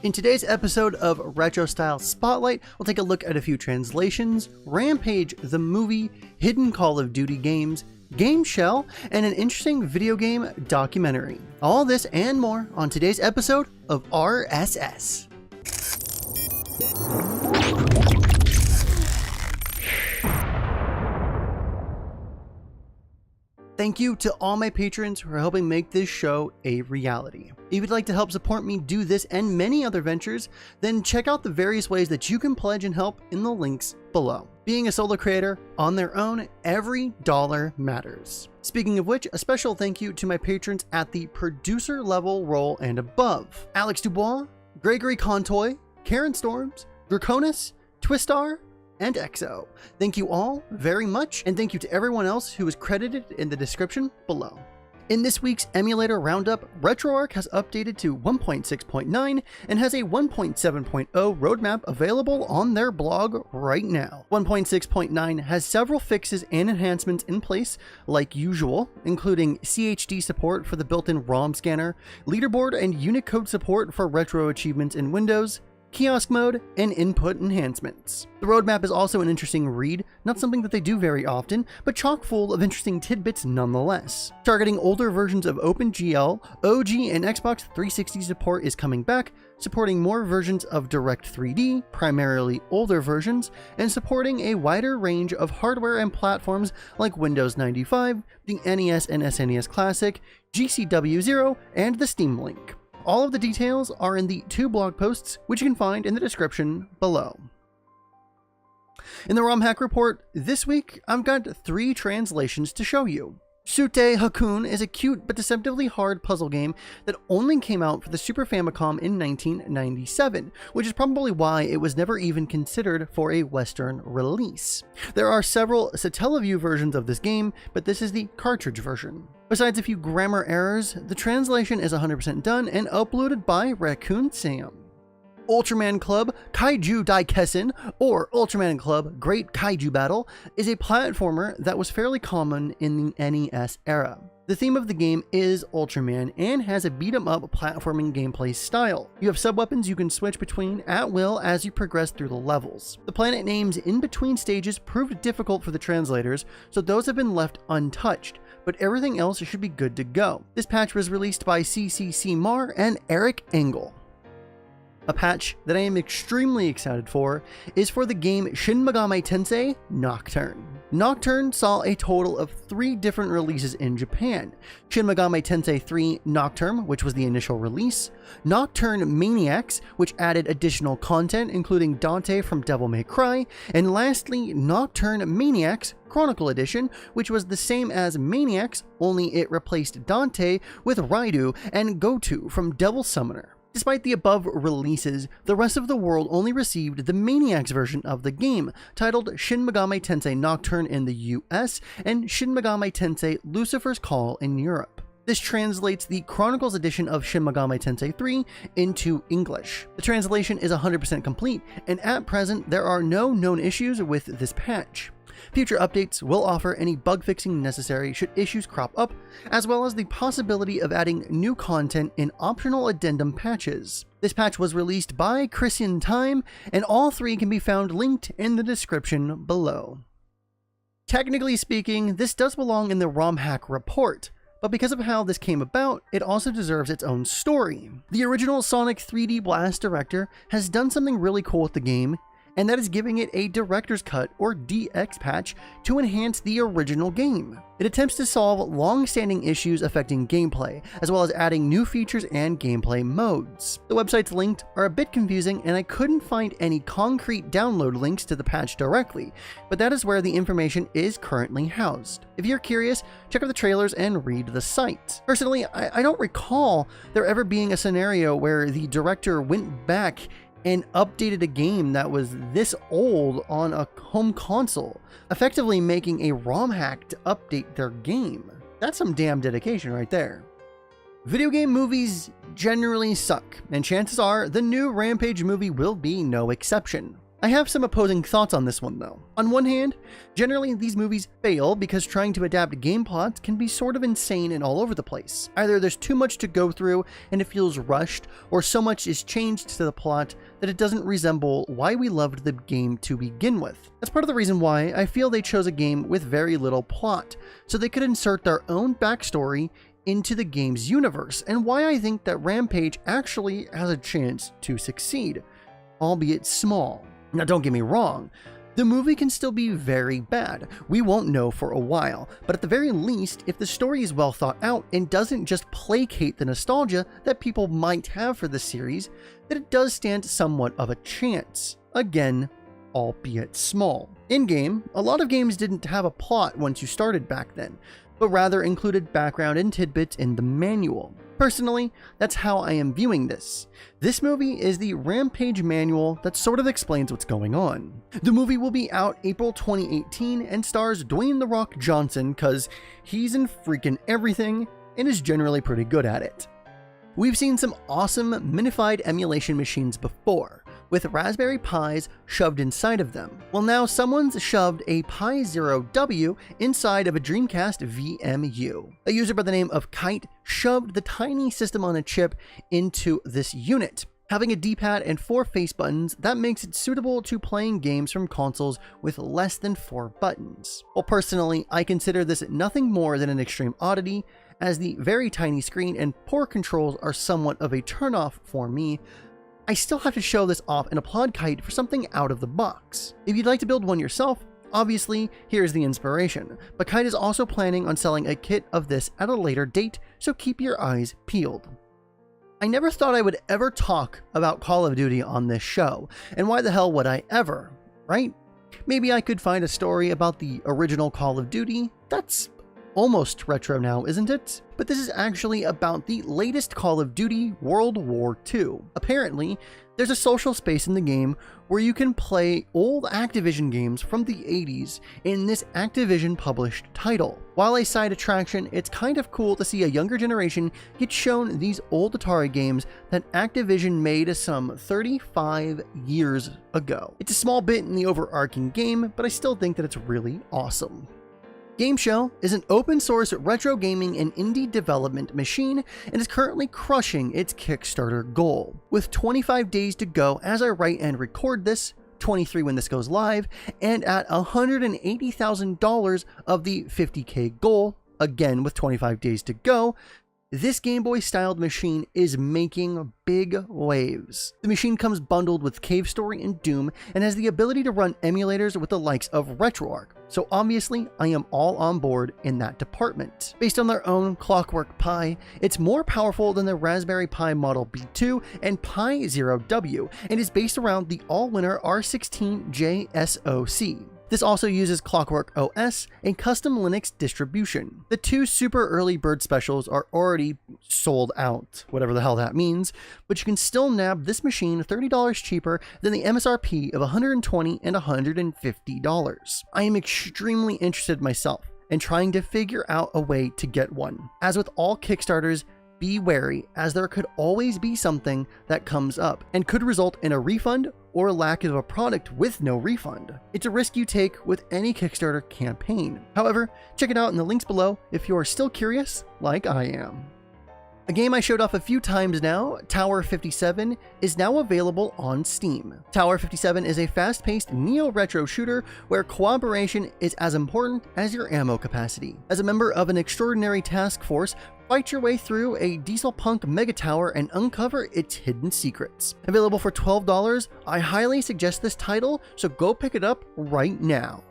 In today's episode of Retro Style Spotlight, we'll take a look at a few translations, Rampage the movie, hidden Call of Duty games, GameShell, and an interesting video game documentary. All this and more on today's episode of RSS. Thank you to all my patrons who are helping make this show a reality. If you'd like to help support me do this and many other ventures, then check out the various ways that you can pledge and help in the links below. Being a solo creator on their own, every dollar matters. Speaking of which, a special thank you to my patrons at the producer level role and above: Alex Dubois, Gregory Contoy, Karen Storms, Draconis, Twistar, and EXO. Thank you all very much, and thank you to everyone else who is credited in the description below. In this week's Emulator Roundup, Retroarch has updated to 1.6.9 and has a 1.7.0 roadmap available on their blog right now. 1.6.9 has several fixes and enhancements in place, like usual, including CHD support for the built-in ROM scanner, leaderboard and Unicode support for retro achievements in Windows, kiosk mode, and input enhancements. The roadmap is also an interesting read, not something that they do very often, but chock full of interesting tidbits nonetheless. Targeting older versions of OpenGL, OG and Xbox 360 support is coming back, supporting more versions of Direct3D, primarily older versions, and supporting a wider range of hardware and platforms like Windows 95, the NES and SNES Classic, GCW0, and the Steam Link. All of the details are in the 2 blog posts, which you can find in the description below. In the Romhack Report this week, I've got 3 translations to show you. Sute Hakun is a cute but deceptively hard puzzle game that only came out for the Super Famicom in 1997, which is probably why it was never even considered for a Western release. There are several SentaiBlue versions of this game, but this is the cartridge version. Besides a few grammar errors, the translation is 100% done and uploaded by Raccoon Sam. Ultraman Club Kaiju Daikessen, or Ultraman Club Great Kaiju Battle, is a platformer that was fairly common in the NES era. The theme of the game is Ultraman and has a beat-em-up platforming gameplay style. You have sub-weapons you can switch between at will as you progress through the levels. The planet names in between stages proved difficult for the translators, so those have been left untouched, but everything else should be good to go. This patch was released by CCC Mar and Eric Engel. A patch that I am extremely excited for is for the game Shin Megami Tensei Nocturne. Nocturne saw a total of 3 different releases in Japan: Shin Megami Tensei 3 Nocturne, which was the initial release, Nocturne Maniacs, which added additional content including Dante from Devil May Cry, and lastly Nocturne Maniacs Chronicle Edition, which was the same as Maniacs, only it replaced Dante with Raidu and Goto from Devil Summoner. Despite the above releases, the rest of the world only received the Maniacs version of the game, titled Shin Megami Tensei Nocturne in the US and Shin Megami Tensei Lucifer's Call in Europe. This translates the Chronicles edition of Shin Megami Tensei 3 into English. The translation is 100% complete, and at present there are no known issues with this patch. Future updates will offer any bug fixing necessary should issues crop up, as well as the possibility of adding new content in optional addendum patches. This patch was released by Christian Time, and all 3 can be found linked in the description below. Technically speaking, this does belong in the Romhack Report, but because of how this came about, it also deserves its own story. The original Sonic 3D Blast director has done something really cool with the game, and that is giving it a Director's Cut or DX patch to enhance the original game. It attempts to solve long-standing issues affecting gameplay, as well as adding new features and gameplay modes. The websites linked are a bit confusing, and I couldn't find any concrete download links to the patch directly, but that is where the information is currently housed. If you're curious, check out the trailers and read the site. Personally, I don't recall there ever being a scenario where the director went back and updated a game that was this old on a home console, effectively making a ROM hack to update their game. That's some damn dedication right there. Video game movies generally suck, and chances are the new Rampage movie will be no exception. I have some opposing thoughts on this one though. On one hand, generally these movies fail because trying to adapt game plots can be sort of insane and all over the place. Either there's too much to go through and it feels rushed, or so much is changed to the plot that it doesn't resemble why we loved the game to begin with. That's part of the reason why I feel they chose a game with very little plot, so they could insert their own backstory into the game's universe, and why I think that Rampage actually has a chance to succeed, albeit small. Now don't get me wrong, the movie can still be very bad. We won't know for a while, but at the very least, if the story is well thought out and doesn't just placate the nostalgia that people might have for the series, then it does stand somewhat of a chance. Again, albeit small. In-game, a lot of games didn't have a plot once you started back then, but rather included background and tidbits in the manual. Personally, that's how I am viewing this. This movie is the Rampage manual that sort of explains what's going on. The movie will be out April 2018 and stars Dwayne "The Rock" Johnson, cause he's in freaking everything and is generally pretty good at it. We've seen some awesome minified emulation machines before, with Raspberry Pis shoved inside of them. Well, now someone's shoved a Pi 0W inside of a Dreamcast VMU. A user by the name of Kite shoved the tiny system on a chip into this unit. Having a D-pad and 4 face buttons, that makes it suitable to playing games from consoles with less than 4 buttons. Well, personally, I consider this nothing more than an extreme oddity, as the very tiny screen and poor controls are somewhat of a turnoff for me. I still have to show this off and applaud Kite for something out of the box. If you'd like to build one yourself, obviously here's the inspiration, but Kite is also planning on selling a kit of this at a later date, so keep your eyes peeled. I never thought I would ever talk about Call of Duty on this show, and why the hell would I ever, right? Maybe I could find a story about the original Call of Duty. That's almost retro now, isn't it? But this is actually about the latest Call of Duty, World War II. Apparently, there's a social space in the game where you can play old Activision games from the 80s in this Activision published title. While a side attraction, it's kind of cool to see a younger generation get shown these old Atari games that Activision made some 35 years ago. It's a small bit in the overarching game, but I still think that it's really awesome. GameShell is an open source retro gaming and indie development machine and is currently crushing its Kickstarter goal. With 25 days to go as I write and record this, 23 when this goes live, and at $180,000 of the $50K goal, again with 25 days to go, this Game Boy styled machine is making big waves. The machine comes bundled with Cave Story and Doom and has the ability to run emulators with the likes of Retroarch, so obviously I am all on board in that department. Based on their own Clockwork Pi, it's more powerful than the Raspberry Pi Model B2 and Pi 0W, and is based around the all-winner R16J SoC. This also uses Clockwork OS and custom Linux distribution. The 2 super early bird specials are already sold out, whatever the hell that means, but you can still nab this machine $30 cheaper than the MSRP of $120 and $150. I am extremely interested myself in trying to figure out a way to get one. As with all Kickstarters, be wary, as there could always be something that comes up and could result in a refund or lack of a product with no refund. It's a risk you take with any Kickstarter campaign. However, check it out in the links below if you are still curious like I am. A game I showed off a few times now, Tower 57, is now available on Steam. Tower 57 is a fast-paced neo-retro shooter where cooperation is as important as your ammo capacity. As a member of an extraordinary task force, fight your way through a diesel punk mega tower and uncover its hidden secrets. Available for $12, I highly suggest this title, so go pick it up right now.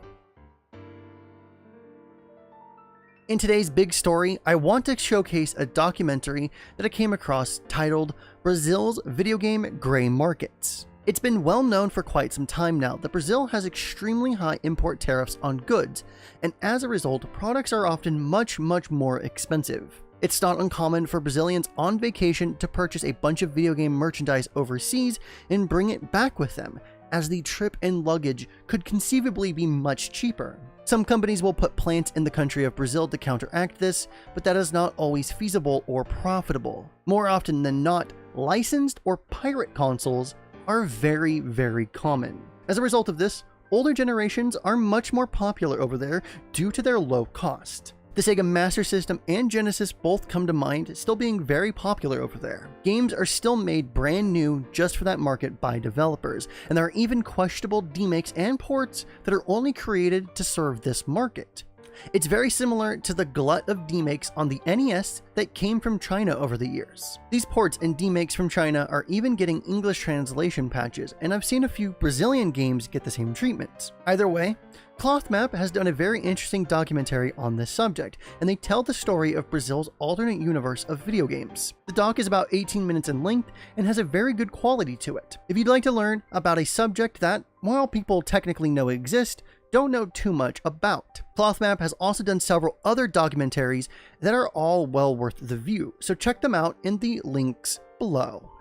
In today's big story, I want to showcase a documentary that I came across titled Brazil's Video Game Gray Markets. It's been well known for quite some time now that Brazil has extremely high import tariffs on goods, and as a result, products are often much more expensive. It's not uncommon for Brazilians on vacation to purchase a bunch of video game merchandise overseas and bring it back with them, as the trip and luggage could conceivably be much cheaper. Some companies will put plants in the country of Brazil to counteract this, but that is not always feasible or profitable. More often than not, licensed or pirate consoles are very common. As a result of this, older generations are much more popular over there due to their low cost. The Sega Master System and Genesis both come to mind, still being very popular over there. Games are still made brand new just for that market by developers, and there are even questionable remakes and ports that are only created to serve this market. It's very similar to the glut of remakes on the NES that came from China over the years. These ports and remakes from China are even getting English translation patches, and I've seen a few Brazilian games get the same treatment. Either way, Clothmap has done a very interesting documentary on this subject, and they tell the story of Brazil's alternate universe of video games. The doc is about 18 minutes in length and has a very good quality to it. If you'd like to learn about a subject that, while people technically know exist, don't know too much about. Clothmap has also done several other documentaries that are all well worth the view, so check them out in the links below.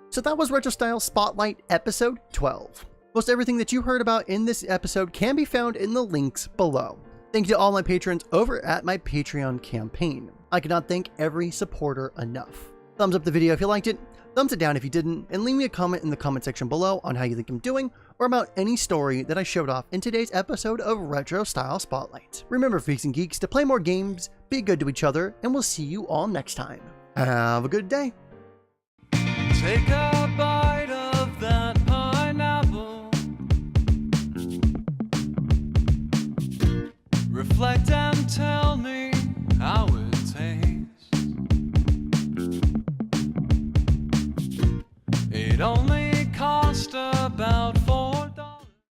So that was Retro Style Spotlight episode 12. Most everything that you heard about in this episode can be found in the links below. Thank you to all my patrons over at my Patreon campaign. I cannot thank every supporter enough. Thumbs up the video if you liked it, thumbs it down if you didn't, and leave me a comment in the comment section below on how you think I'm doing, or about any story that I showed off in today's episode of Retro Style Spotlight. Remember, freaks and geeks, to play more games, be good to each other, and we'll see you all next time. Have a good day. Take a